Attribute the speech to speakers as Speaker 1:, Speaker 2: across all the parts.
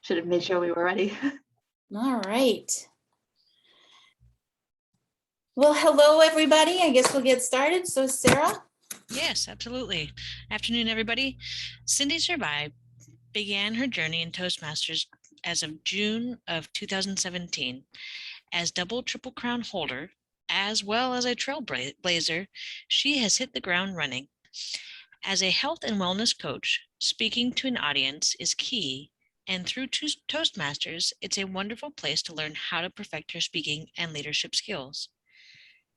Speaker 1: Should have made sure we were ready.
Speaker 2: All right. Well, hello, everybody. I guess we'll get started. So, Sarah?
Speaker 3: Yes, absolutely. Afternoon, everybody. Cindy Sarvai began her journey in Toastmasters as of June of 2017. As double Triple Crown holder, as well as a trailblazer, she has hit the ground running. As a health and wellness coach, speaking to an audience is key, and through Toastmasters, it's a wonderful place to learn how to perfect her speaking and leadership skills.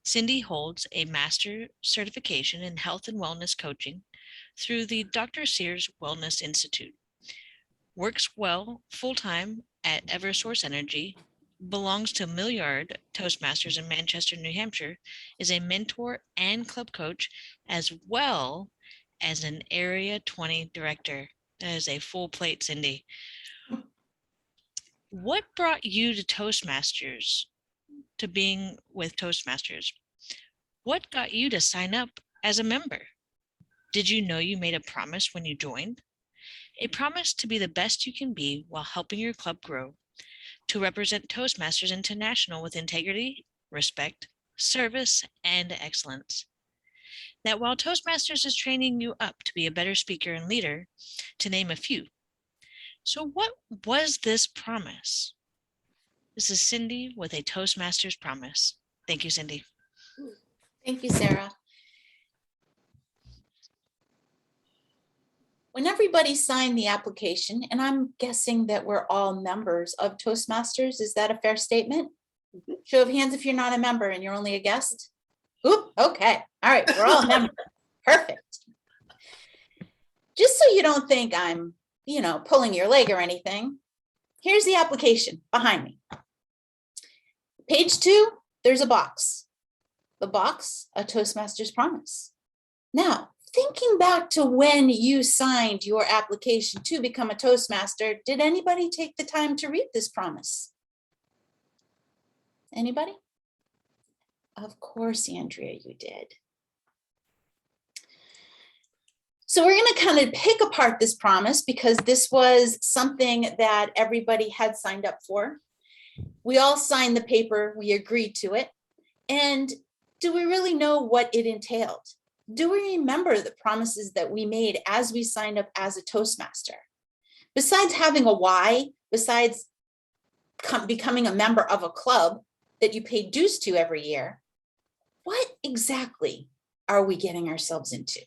Speaker 3: Cindy holds a master certification in health and wellness coaching through the Dr. Sears Wellness Institute. Works well full-time at Eversource Energy, belongs to Milliard Toastmasters in Manchester, New Hampshire, is a mentor and club coach, as well as an Area 20 director. That is a full plate, Cindy. What brought you to Toastmasters, to being with Toastmasters? What got you to sign up as a member? Did you know you made a promise when you joined? A promise to be the best you can be while helping your club grow, to represent Toastmasters International with integrity, respect, service, and excellence. That while Toastmasters is training you up to be a better speaker and leader, to name a few. So what was this promise? This is Cindy with a Toastmasters Promise. Thank you, Cindy.
Speaker 2: Thank you, Sarah. When everybody signed the application, and I'm guessing that we're all members of Toastmasters, is that a fair statement? Show of hands if you're not a member and you're only a guest. Oop, okay. All right, we're all members. Perfect. Just so you don't think I'm, pulling your leg or anything, here's the application behind me. Page 2, there's a box. The box, a Toastmasters Promise. Now, thinking back to when you signed your application to become a Toastmaster, did anybody take the time to read this promise? Anybody? Of course, Andrea, you did. So we're going to kind of pick apart this promise because this was something that everybody had signed up for. We all signed the paper, we agreed to it. And do we really know what it entailed? Do we remember the promises that we made as we signed up as a Toastmaster? Besides having a why, besides becoming a member of a club that you pay dues to every year, what exactly are we getting ourselves into?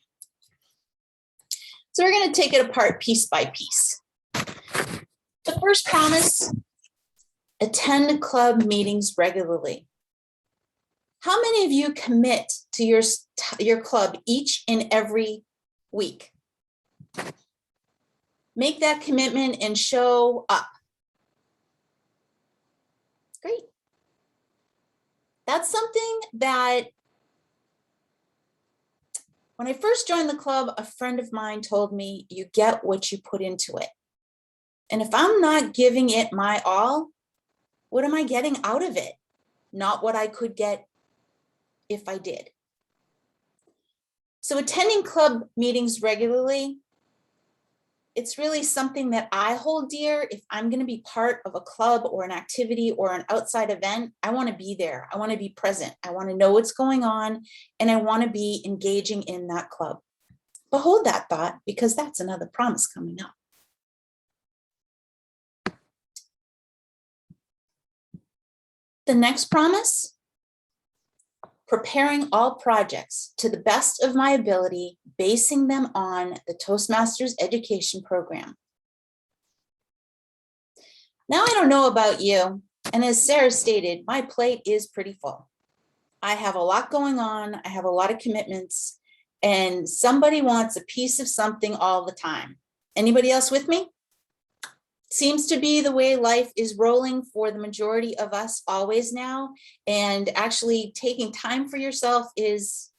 Speaker 2: So we're going to take it apart piece by piece. The first promise, attend club meetings regularly. How many of you commit to your club each and every week? Make that commitment and show up. Great. That's something that when I first joined the club, a friend of mine told me, you get what you put into it. And if I'm not giving it my all, what am I getting out of it? Not what I could get if I did. So attending club meetings regularly, it's really something that I hold dear. If I'm going to be part of a club or an activity or an outside event, I want to be there. I want to be present. I want to know what's going on, and I want to be engaging in that club. But hold that thought, because that's another promise coming up. The next promise, preparing all projects to the best of my ability, basing them on the Toastmasters education program. Now, I don't know about you, and as Sarah stated, my plate is pretty full. I have a lot going on. I have a lot of commitments, and somebody wants a piece of something all the time. Anybody else with me? Seems to be the way life is rolling for the majority of us always now. And actually taking time for yourself is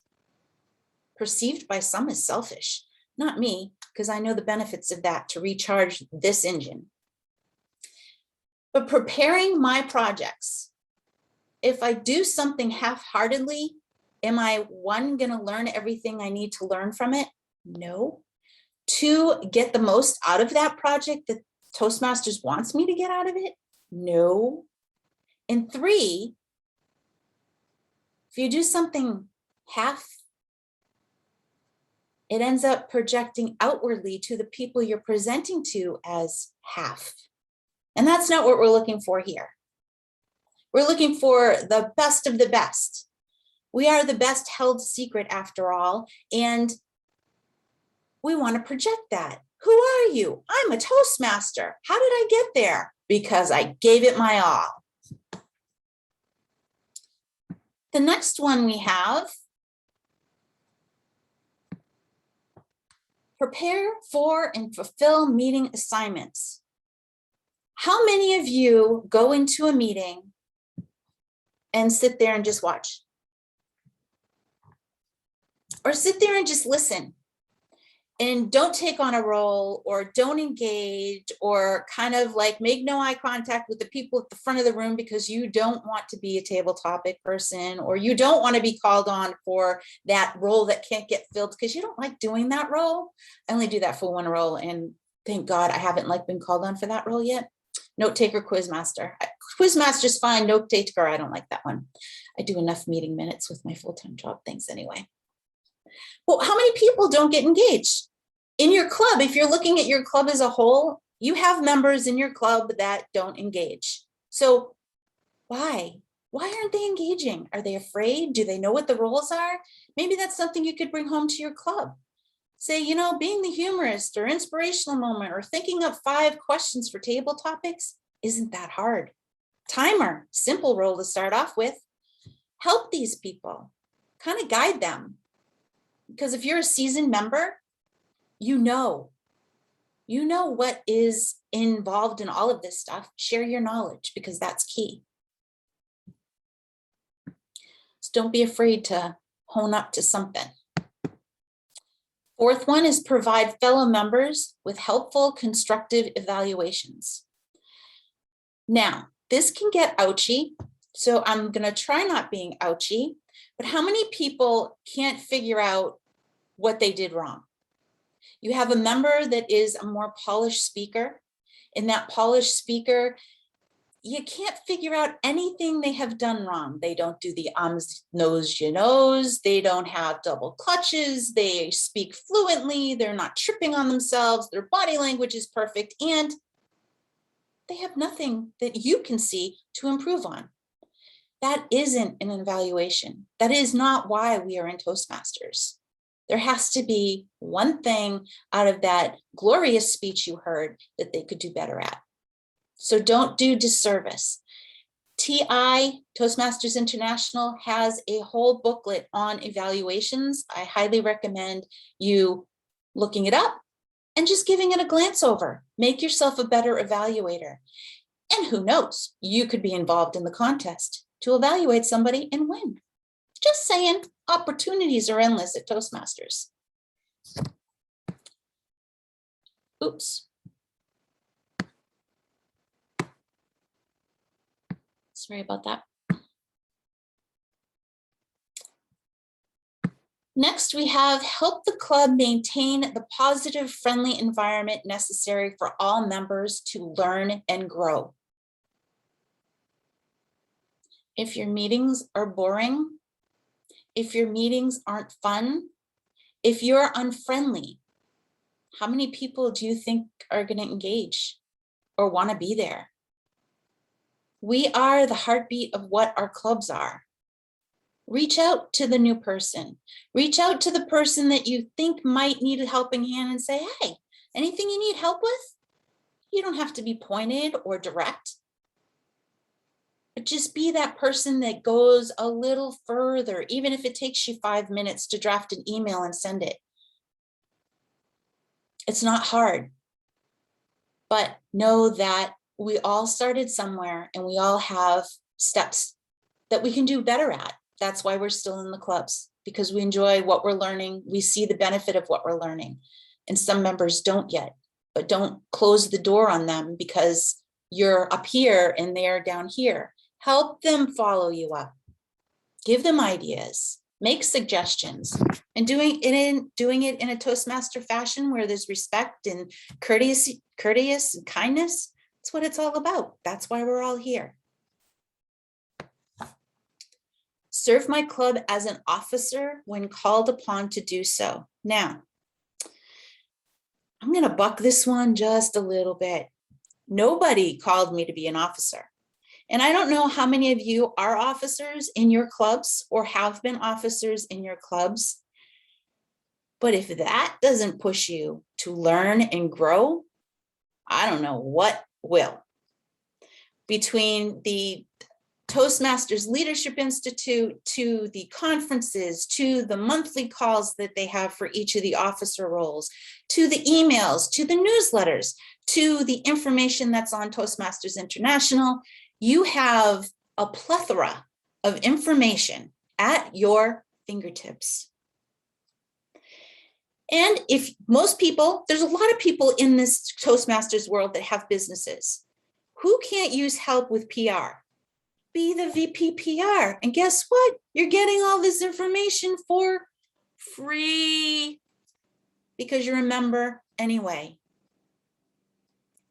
Speaker 2: perceived by some as selfish. Not me, because I know the benefits of that to recharge this engine. But preparing my projects, if I do something half-heartedly, am I, one, going to learn everything I need to learn from it? No. Two, get the most out of that project Toastmasters wants me to get out of it? No. And 3, if you do something half, it ends up projecting outwardly to the people you're presenting to as half. And that's not what we're looking for here. We're looking for the best of the best. We are the best held secret after all, and we want to project that. Who are you? I'm a Toastmaster. How did I get there? Because I gave it my all. The next one we have, prepare for and fulfill meeting assignments. How many of you go into a meeting and sit there and just watch? Or sit there and just listen and don't take on a role or don't engage or kind of like make no eye contact with the people at the front of the room because you don't want to be a table topic person or you don't want to be called on for that role that can't get filled because you don't like doing that role. I only do that for one role and thank God I haven't been called on for that role yet. Note taker, quizmaster. Quizmaster's fine, note taker, I don't like that one. I do enough meeting minutes with my full-time job things anyway. Well, how many people don't get engaged? In your club, if you're looking at your club as a whole, you have members in your club that don't engage. So why? Why aren't they engaging? Are they afraid? Do they know what the roles are? Maybe that's something you could bring home to your club. Say, being the humorist or inspirational moment or thinking up 5 questions for table topics isn't that hard. Timer, simple role to start off with. Help these people, kind of guide them. Because if you're a seasoned member, you know what is involved in all of this stuff. Share your knowledge because that's key. So don't be afraid to hone up to something. 4th one is provide fellow members with helpful, constructive evaluations. Now, this can get ouchy, so I'm going to try not being ouchy, but how many people can't figure out what they did wrong? You have a member that is a more polished speaker. In that polished speaker, you can't figure out anything they have done wrong. They don't do the knows, you knows. They don't have double clutches. They speak fluently. They're not tripping on themselves. Their body language is perfect. And they have nothing that you can see to improve on. That isn't an evaluation. That is not why we are in Toastmasters. There has to be one thing out of that glorious speech you heard that they could do better at. So don't do disservice. TI, Toastmasters International, has a whole booklet on evaluations. I highly recommend you looking it up and just giving it a glance over. Make yourself a better evaluator. And who knows, you could be involved in the contest to evaluate somebody and win. Just saying, opportunities are endless at Toastmasters. Oops. Sorry about that. Next, we have help the club maintain the positive, friendly environment necessary for all members to learn and grow. If your meetings are boring, if your meetings aren't fun, if you're unfriendly, how many people do you think are going to engage or want to be there? We are the heartbeat of what our clubs are. Reach out to the new person. Reach out to the person that you think might need a helping hand and say, hey, anything you need help with? You don't have to be pointed or direct. But just be that person that goes a little further, even if it takes you 5 minutes to draft an email and send it. It's not hard, but know that we all started somewhere and we all have steps that we can do better at. That's why we're still in the clubs, because we enjoy what we're learning. We see the benefit of what we're learning. And some members don't yet, but don't close the door on them because you're up here and they're down here. Help them follow you up. Give them ideas. make suggestions, and doing it in a Toastmaster fashion where there's respect and courteous and kindness. That's what it's all about. That's why we're all here. Serve my club as an officer when called upon to do so. Now, I'm going to buck this one just a little bit. Nobody called me to be an officer. And I don't know how many of you are officers in your clubs or have been officers in your clubs. But if that doesn't push you to learn and grow, I don't know what will. Between the Toastmasters Leadership Institute, to the conferences, to the monthly calls that they have for each of the officer roles, to the emails, to the newsletters, to the information that's on Toastmasters International, you have a plethora of information at your fingertips. And if most people, there's a lot of people in this Toastmasters world that have businesses. Who can't use help with PR? Be the VP PR. And guess what? You're getting all this information for free because you're a member anyway.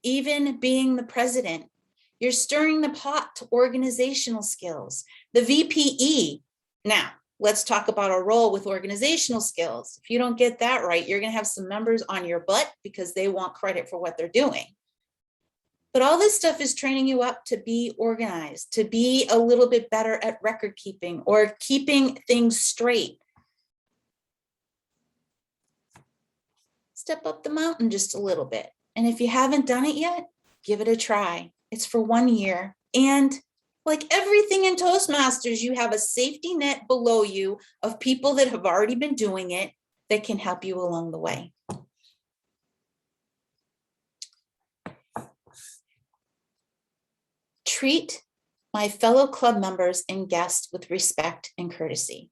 Speaker 2: Even being the president, you're stirring the pot to organizational skills. The VPE. Now, let's talk about a role with organizational skills. If you don't get that right, you're going to have some members on your butt because they want credit for what they're doing. But all this stuff is training you up to be organized, to be a little bit better at record keeping or keeping things straight. Step up the mountain just a little bit. And if you haven't done it yet, give it a try. It's for 1 year. And like everything in Toastmasters, you have a safety net below you of people that have already been doing it that can help you along the way. Treat my fellow club members and guests with respect and courtesy.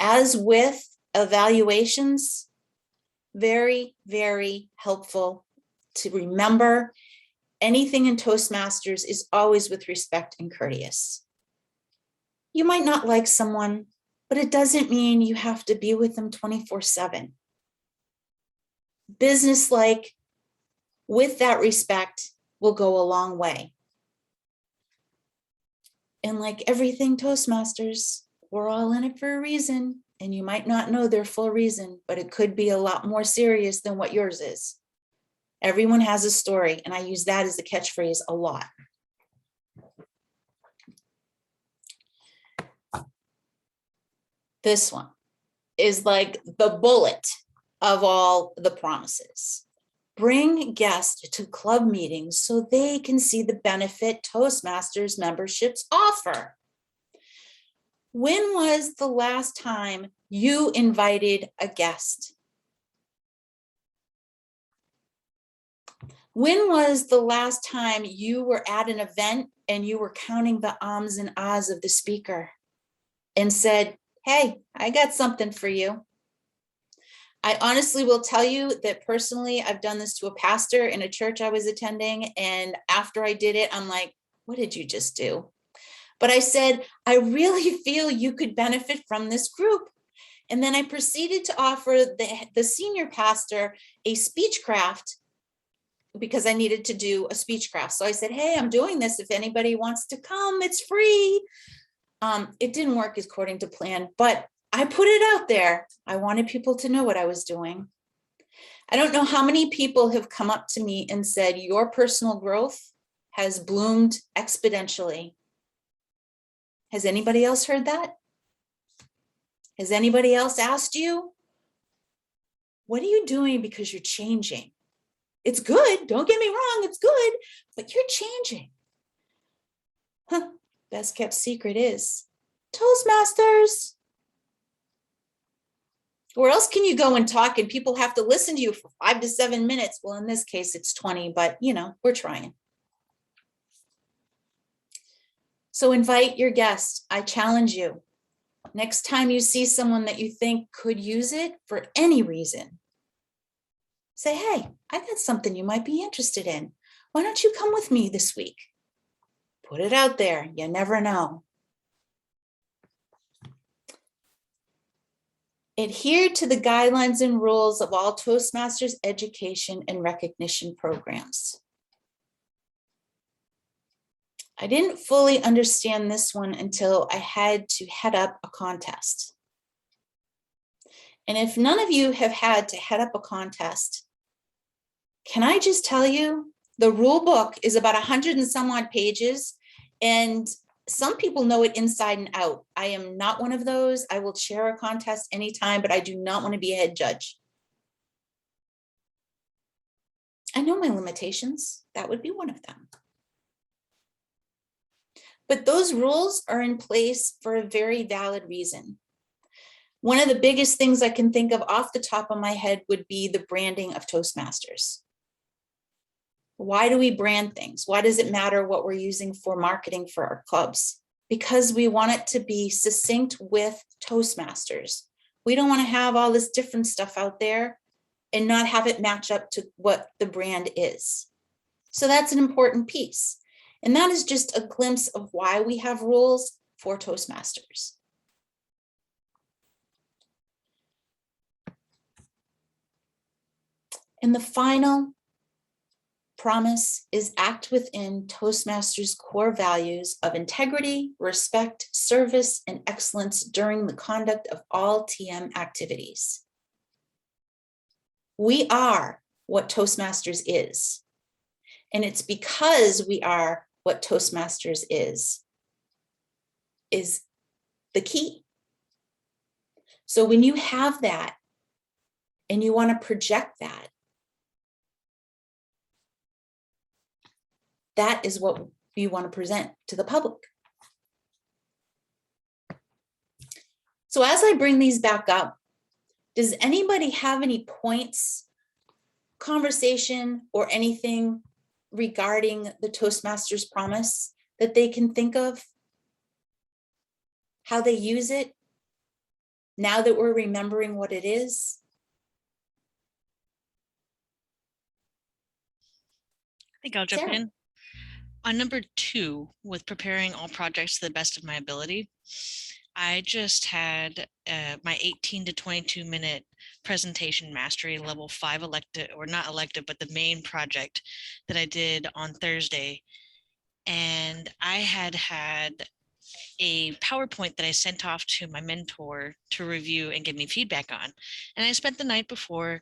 Speaker 2: As with evaluations, very, very helpful to remember anything in Toastmasters is always with respect and courteous. You might not like someone, but it doesn't mean you have to be with them 24/7. Business-like, with that respect, will go a long way. And like everything Toastmasters, we're all in it for a reason, and you might not know their full reason, but it could be a lot more serious than what yours is. Everyone has a story, and I use that as a catchphrase a lot. This one is like the bullet of all the promises. Bring guests to club meetings so they can see the benefit Toastmasters memberships offer. When was the last time you invited a guest? When was the last time you were at an event and you were counting the ums and ahs of the speaker and said, hey, I got something for you? I honestly will tell you that personally, I've done this to a pastor in a church I was attending. And after I did it, I'm like, what did you just do? But I said, I really feel you could benefit from this group. And then I proceeded to offer the senior pastor a speech craft because I needed to do a speech craft. So I said, hey, I'm doing this. If anybody wants to come, it's free. It didn't work according to plan, but I put it out there. I wanted people to know what I was doing. I don't know how many people have come up to me and said, your personal growth has bloomed exponentially. Has anybody else heard that? Has anybody else asked you? What are you doing because you're changing? It's good. Don't get me wrong. It's good, but you're changing. Huh. Best kept secret is Toastmasters. Where else can you go and talk and people have to listen to you for 5 to 7 minutes? Well, in this case, it's 20, but you know, we're trying. So invite your guests. I challenge you. Next time you see someone that you think could use it for any reason, say, hey, I got something you might be interested in. Why don't you come with me this week? Put it out there. You never know. Adhere to the guidelines and rules of all Toastmasters education and recognition programs. I didn't fully understand this one until I had to head up a contest. And if none of you have had to head up a contest, can I just tell you, the rule book is about 100 and some odd pages, and some people know it inside and out. I am not one of those. I will chair a contest anytime, but I do not want to be a head judge. I know my limitations. That would be one of them. But those rules are in place for a very valid reason. One of the biggest things I can think of off the top of my head would be the branding of Toastmasters. Why do we brand things? Why does it matter what we're using for marketing for our clubs? Because we want it to be succinct with Toastmasters. We don't want to have all this different stuff out there and not have it match up to what the brand is. So that's an important piece. And that is just a glimpse of why we have rules for Toastmasters. And the final promise is act within Toastmasters' core values of integrity, respect, service, and excellence during the conduct of all TM activities. We are what Toastmasters is. And it's because we are what Toastmasters is the key. So when you have that and you want to project that, that is what you want to present to the public. So as I bring these back up, does anybody have any points, conversation, or anything regarding the Toastmasters Promise that they can think of? How they use it now that we're remembering what it is?
Speaker 3: I think I'll jump
Speaker 2: Sarah.
Speaker 3: in. On number 2, with preparing all projects to the best of my ability, I just had my 18 to 22 minute presentation mastery level 5 elective, or not elective, but the main project that I did on Thursday. And I had a PowerPoint that I sent off to my mentor to review and give me feedback on. And I spent the night before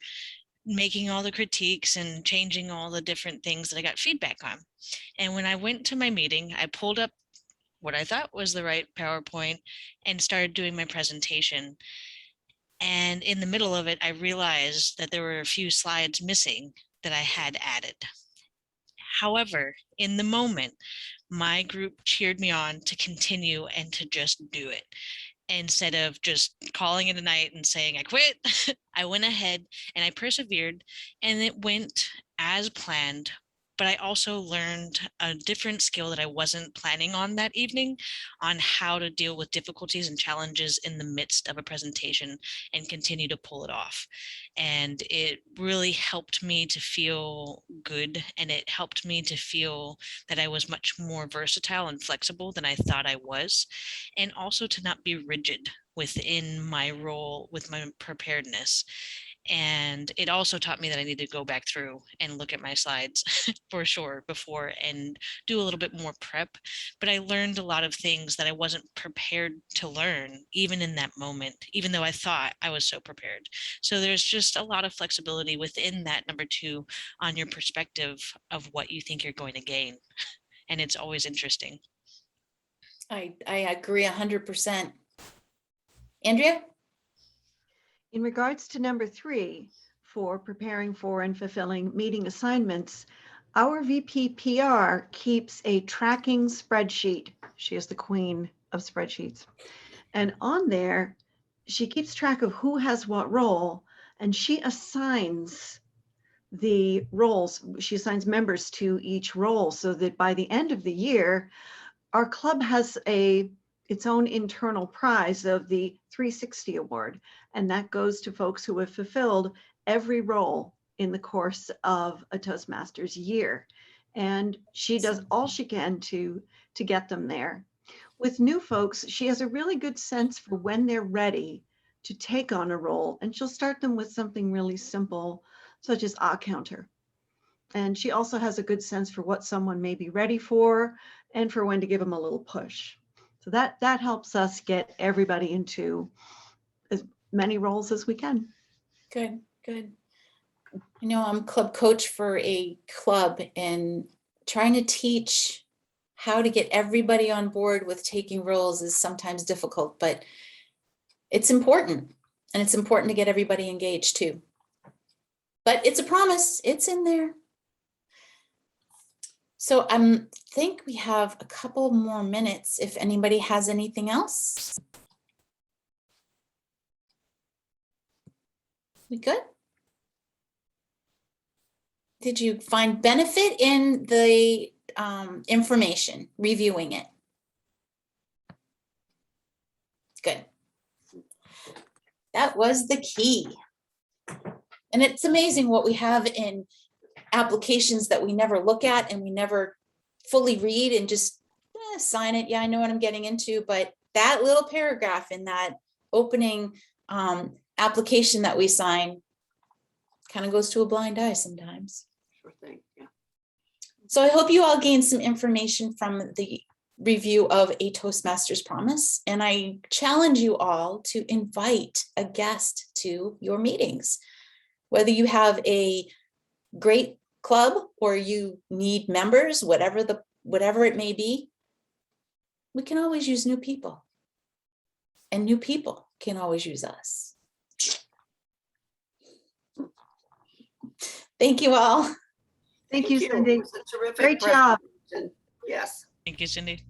Speaker 3: making all the critiques and changing all the different things that I got feedback on. And when I went to my meeting, I pulled up what I thought was the right PowerPoint and started doing my presentation. And in the middle of it, I realized that there were a few slides missing that I had added. However, in the moment, my group cheered me on to continue and to just do it. Instead of just calling it a night and saying I quit, I went ahead and I persevered, and it went as planned. But I also learned a different skill that I wasn't planning on that evening, on how to deal with difficulties and challenges in the midst of a presentation and continue to pull it off. And it really helped me to feel good, and it helped me to feel that I was much more versatile and flexible than I thought I was, and also to not be rigid within my role with my preparedness. And it also taught me that I need to go back through and look at my slides for sure before and do a little bit more prep. But I learned a lot of things that I wasn't prepared to learn, even in that moment, even though I thought I was so prepared. So there's just a lot of flexibility within that number 2 on your perspective of what you think you're going to gain. And it's always interesting.
Speaker 2: I agree 100%. Andrea?
Speaker 1: In regards to number 3, for preparing for and fulfilling meeting assignments, our VP PR keeps a tracking spreadsheet. She is the queen of spreadsheets. And on there, she keeps track of who has what role, and she assigns the roles. She assigns members to each role so that by the end of the year, our club has its own internal prize of the 360 award, and that goes to folks who have fulfilled every role in the course of a Toastmasters year. And she does all she can to get them there. With new folks, she has a really good sense for when they're ready to take on a role, and she'll start them with something really simple, such as counter. And she also has a good sense for what someone may be ready for and for when to give them a little push. So that helps us get everybody into as many roles as we can.
Speaker 2: Good, good. I know I'm club coach for a club, and trying to teach how to get everybody on board with taking roles is sometimes difficult, but it's important. And it's important to get everybody engaged too. But it's a promise, it's in there. So I think we have a couple more minutes if anybody has anything else. We good? Did you find benefit in the information, reviewing it? Good. That was the key. And it's amazing what we have in applications that we never look at and we never fully read and just sign it. Yeah, I know what I'm getting into, but that little paragraph in that opening application that we sign kind of goes to a blind eye sometimes.
Speaker 4: Sure thing. Yeah.
Speaker 2: So I hope you all gained some information from the review of a Toastmasters Promise, and I challenge you all to invite a guest to your meetings. Whether you have a great club or you need members, whatever it may be, we can always use new people, and new people can always use us. Thank you all.
Speaker 1: Thank you, Cindy.
Speaker 4: It was a terrific
Speaker 1: Great job.
Speaker 4: presentation. Yes.
Speaker 3: Thank you, Cindy.